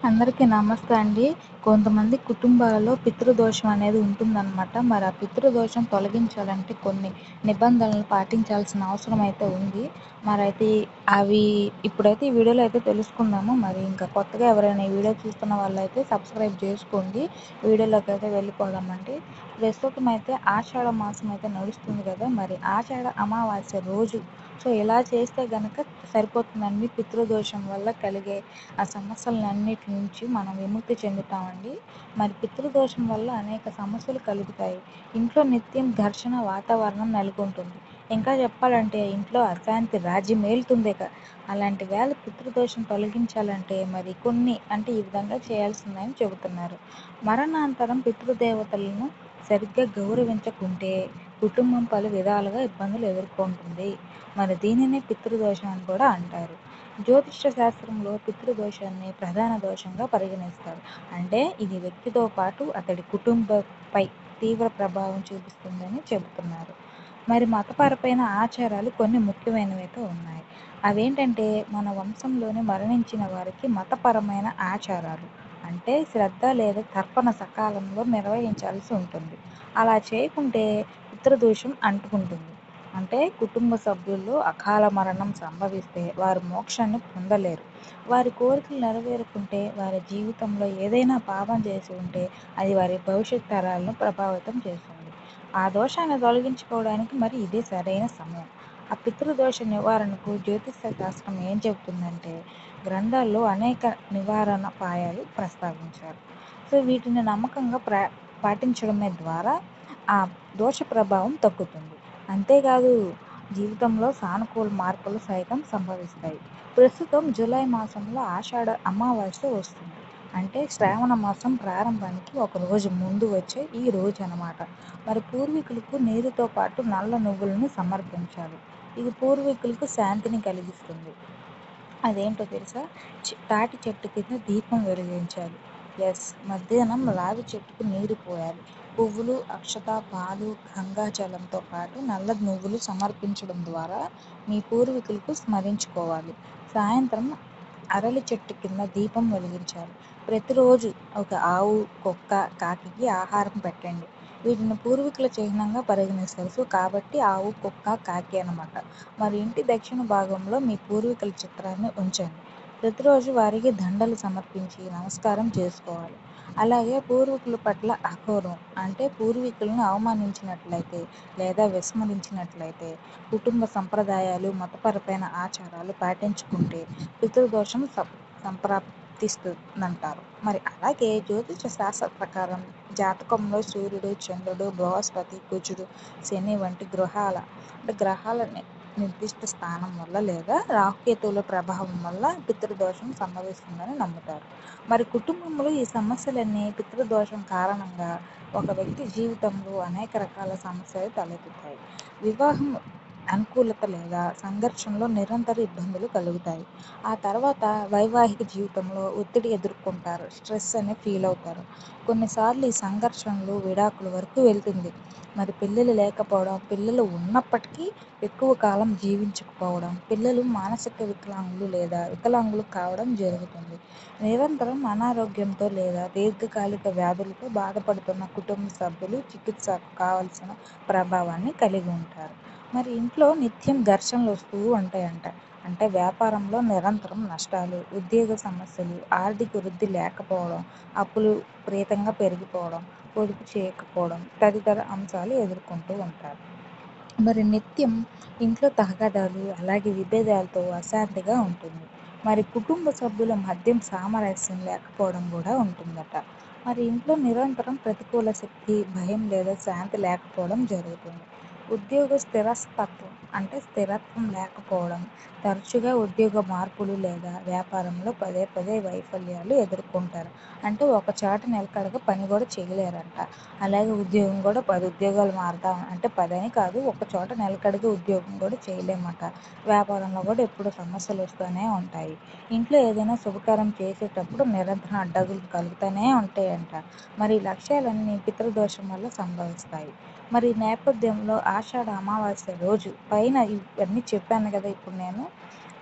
అందరికీ నమస్తే అండి. కొంతమంది కుటుంబాలలో పితృదోషం అనేది ఉంటుందనమాట. మరి ఆ పితృదోషం తొలగించాలంటే కొన్ని నిబంధనలు పాటించాల్సిన అవసరం అయితే ఉంది. మరైతే అవి ఇప్పుడైతే ఈ వీడియోలో అయితే తెలుసుకుందాము. మరి ఇంకా కొత్తగా ఎవరైనా ఈ వీడియో చూస్తున్న వాళ్ళైతే సబ్స్క్రైబ్ చేసుకోండి. వీడియోలోకి అయితే వెళ్ళిపోదామండి. ప్రస్తుతం అయితే ఆషాఢ మాసం అయితే నడుస్తుంది కదా! మరి ఆషాఢ అమావాస్య రోజు ఇలా చేస్తే గనక సరిపోతుందండి. పితృదోషం వల్ల కలిగే ఆ సమస్యలన్నిటి నుంచి మనం విముక్తి చెందుతామండి. మరి పితృదోషం వల్ల అనేక సమస్యలు కలుగుతాయి. ఇంట్లో నిత్యం ఘర్షణ వాతావరణం నెలకొంటుంది. ఇంకా చెప్పాలంటే ఇంట్లో అశాంతి రాజ్యమేలుతుందిక. అలాంటి వేళ పితృదోషం తొలగించాలంటే మరి కొన్ని ఈ విధంగా చేయాల్సిందని చెబుతున్నారు. మరణాంతరం పితృదేవతలను సరిగ్గా గౌరవించకుంటే కుటుంబం పలు విధాలుగా ఇబ్బందులు ఎదుర్కొంటుంది. మరి దీనినే పితృదోషం అని కూడా అంటారు. జ్యోతిష్య శాస్త్రంలో పితృదోషాన్ని ప్రధాన దోషంగా పరిగణిస్తారు. అంటే ఇది వ్యక్తితో పాటు అతడి కుటుంబంపై తీవ్ర ప్రభావం చూపిస్తుందని చెబుతున్నారు. మరి మతపరమైన ఆచారాలు కొన్ని ముఖ్యమైనవైతే ఉన్నాయి. అవేంటంటే మన వంశంలోని మరణించిన వారికి మతపరమైన ఆచారాలు అంటే శ్రద్ధ లేదా తర్పణ సకాలంలో నిర్వహించాల్సి ఉంటుంది. అలా చేయకుంటే పితృదోషం అంటుకుంటుంది. అంటే కుటుంబ సభ్యుల్లో అకాల మరణం సంభవిస్తే వారు మోక్షాన్ని పొందలేరు. వారి కోరికలు నెరవేరుకుంటే వారి జీవితంలో ఏదైనా పాపం చేసి ఉంటే అది వారి భవిష్యత్ తరాలను ప్రభావితం చేస్తుంది. ఆ దోషాన్ని తొలగించుకోవడానికి మరి ఇదే సరైన సమయం. ఆ పితృదోష నివారణకు జ్యోతిష శాస్త్రం ఏం చెబుతుందంటే గ్రంథాల్లో అనేక నివారణ పాయాలు ప్రస్తావించారు. వీటిని నమ్మకంగా పాటించడమే ద్వారా ఆ దోష ప్రభావం తగ్గుతుంది. అంతేకాదు జీవితంలో సానుకూల మార్పులు సైతం సంభవిస్తాయి. ప్రస్తుతం జూలై మాసంలో ఆషాఢ అమావాస్య వస్తుంది. అంటే శ్రావణ మాసం ప్రారంభానికి ఒక రోజు ముందు వచ్చే ఈ రోజు అనమాట. మరి పూర్వీకులకు నీరుతో పాటు నల్ల నువ్వులను సమర్పించాలి. ఇది పూర్వీకులకు శాంతిని కలిగిస్తుంది. అదేంటో తెలుసా? తాటి చెట్టు కింద దీపం వెలిగించాలి. మధ్యాహ్నం రావి చెట్టుకు నీరు పోయాలి. పువ్వులు, అక్షత, పాలు, గంగాజలంతో పాటు నల్ల నువ్వులు సమర్పించడం ద్వారా మీ పూర్వీకులకు స్మరించుకోవాలి. సాయంత్రం అరలి చెట్టు కింద దీపం వెలిగించాలి. ప్రతిరోజు ఒక ఆవు, కుక్క, కాకికి ఆహారం పెట్టండి. వీటిని పూర్వీకుల చిహ్నంగా పరిగణిస్తారు. కాబట్టి ఆవు, కుక్క, కాకి అనమాట. మరి ఇంటి దక్షిణ భాగంలో మీ పూర్వీకుల చిత్రాన్ని ఉంచండి. ప్రతిరోజు వారికి దండలు సమర్పించి నమస్కారం చేసుకోవాలి. అలాగే పూర్వీకుల పట్ల అగౌరవం అంటే పూర్వీకులను అవమానించినట్లయితే లేదా విస్మరించినట్లయితే కుటుంబ సంప్రదాయాలు, మతపరమైన ఆచారాలు పాటించుకుంటే పితృదోషం సంప్రాప్తిస్తుందంటారు. మరి అలాగే జ్యోతిష శాస్త్ర ప్రకారం జాతకంలో సూర్యుడు, చంద్రుడు, బృహస్పతి, కుజుడు, శని వంటి గ్రహాల నిర్దిష్ట స్థానం వల్ల లేదా రాహుకేతువుల ప్రభావం వల్ల పితృదోషం సంభవిస్తుందని నమ్ముతారు. మరి కుటుంబంలో ఈ సమస్యలన్నీ పితృదోషం కారణంగా ఒక వ్యక్తి జీవితంలో అనేక రకాల సమస్యలు తలెత్తుతాయి. వివాహం అనుకూలత లేదా సంఘర్షణలో నిరంతర ఇబ్బందులు కలుగుతాయి. ఆ తర్వాత వైవాహిక జీవితంలో ఒత్తిడి ఎదుర్కొంటారు. స్ట్రెస్ అని ఫీల్ అవుతారు. కొన్నిసార్లు ఈ సంఘర్షణలు విడాకుల వరకు వెళ్తుంది. మరి పిల్లలు లేకపోవడం, పిల్లలు ఉన్నప్పటికీ ఎక్కువ కాలం జీవించకపోవడం, పిల్లలు మానసిక వికలాంగులు లేదా వికలాంగులు కావడం జరుగుతుంది. నిరంతరం అనారోగ్యంతో లేదా దీర్ఘకాలిక వ్యాధులతో బాధపడుతున్న కుటుంబ సభ్యులు చికిత్సకు కావలసిన ప్రభావాన్ని కలిగి ఉంటారు. మరి ఇంట్లో నిత్యం ఘర్షణలు వస్తూ ఉంటాయంట. అంటే వ్యాపారంలో నిరంతరం నష్టాలు, ఉద్యోగ సమస్యలు, ఆర్థిక వృద్ధి లేకపోవడం, అప్పులు విపరీతంగా పెరిగిపోవడం, పొదుపు చేయకపోవడం తదితర అంశాలు ఎదుర్కొంటూ ఉంటారు. మరి నిత్యం ఇంట్లో తగాదాలు అలాగే విభేదాలతో అశాంతిగా ఉంటుంది. మరి కుటుంబ సభ్యుల మధ్య సామరస్యం లేకపోవడం కూడా ఉంటుందట. మరి ఇంట్లో నిరంతరం ప్రతికూల శక్తి, భయం లేదా శాంతి లేకపోవడం జరుగుతుంది. ఉద్యోగ స్థిరత్వం లేకపోవడం, తరచుగా ఉద్యోగ మార్పులు లేదా వ్యాపారంలో పదే పదే వైఫల్యాలు ఎదుర్కొంటారు. అంటే ఒక చోట నిలకడగా పని కూడా చేయలేరంట. అలాగే ఉద్యోగం కూడా 10 ఉద్యోగాలు మారుతాం అంటే 10 అని కాదు, ఒక చోట నిలకడగా ఉద్యోగం కూడా చేయలేమట. వ్యాపారంలో కూడా ఎప్పుడు సమస్యలు వస్తూనే ఉంటాయి. ఇంట్లో ఏదైనా శుభకార్యం చేసేటప్పుడు నిరంతరం అడ్డంకులు కలుగుతూనే ఉంటాయంట. మరి ఈ లక్ష్యాలన్నీ పితృదోషం వల్ల సంభవిస్తాయి. మరి ఈ నేపథ్యంలో ఆషాఢ అమావాస్య రోజు పైన ఇవన్నీ చెప్పాను కదా ఇప్పుడు నేను,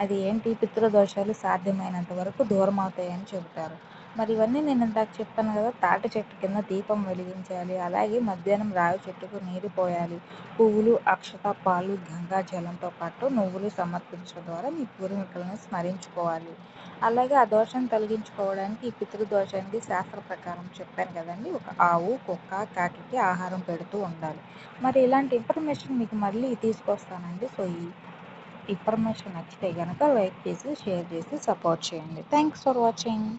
అది ఏంటి పితృదోషాలు సాధ్యమైనంత వరకు దూరం అవుతాయని చెబుతారు. మరి ఇవన్నీ నేను ఇందాక చెప్పాను కదా, తాటి చెట్టు కింద దీపం వెలిగించాలి, అలాగే మధ్యాహ్నం రావి చెట్టుకు నీరు పోయాలి, పువ్వులు, అక్షత, పాలు, గంగా జలంతో పాటు నువ్వులు సమర్పించడం ద్వారా మీ పూర్వీకులను స్మరించుకోవాలి. అలాగే ఆ దోషం తొలగించుకోవడానికి ఈ పితృదోషానికి శాస్త్ర ప్రకారం చెప్పాను కదండి, ఒక ఆవు, కుక్క, కాకికి ఆహారం పెడుతూ ఉండాలి. మరి ఇలాంటి ఇన్ఫర్మేషన్ మీకు మళ్ళీ తీసుకొస్తానండి. సో ఈ ఇన్ఫర్మేషన్ నచ్చితే కనుక లైక్ చేసి, షేర్ చేసి సపోర్ట్ చేయండి. Thanks for watching.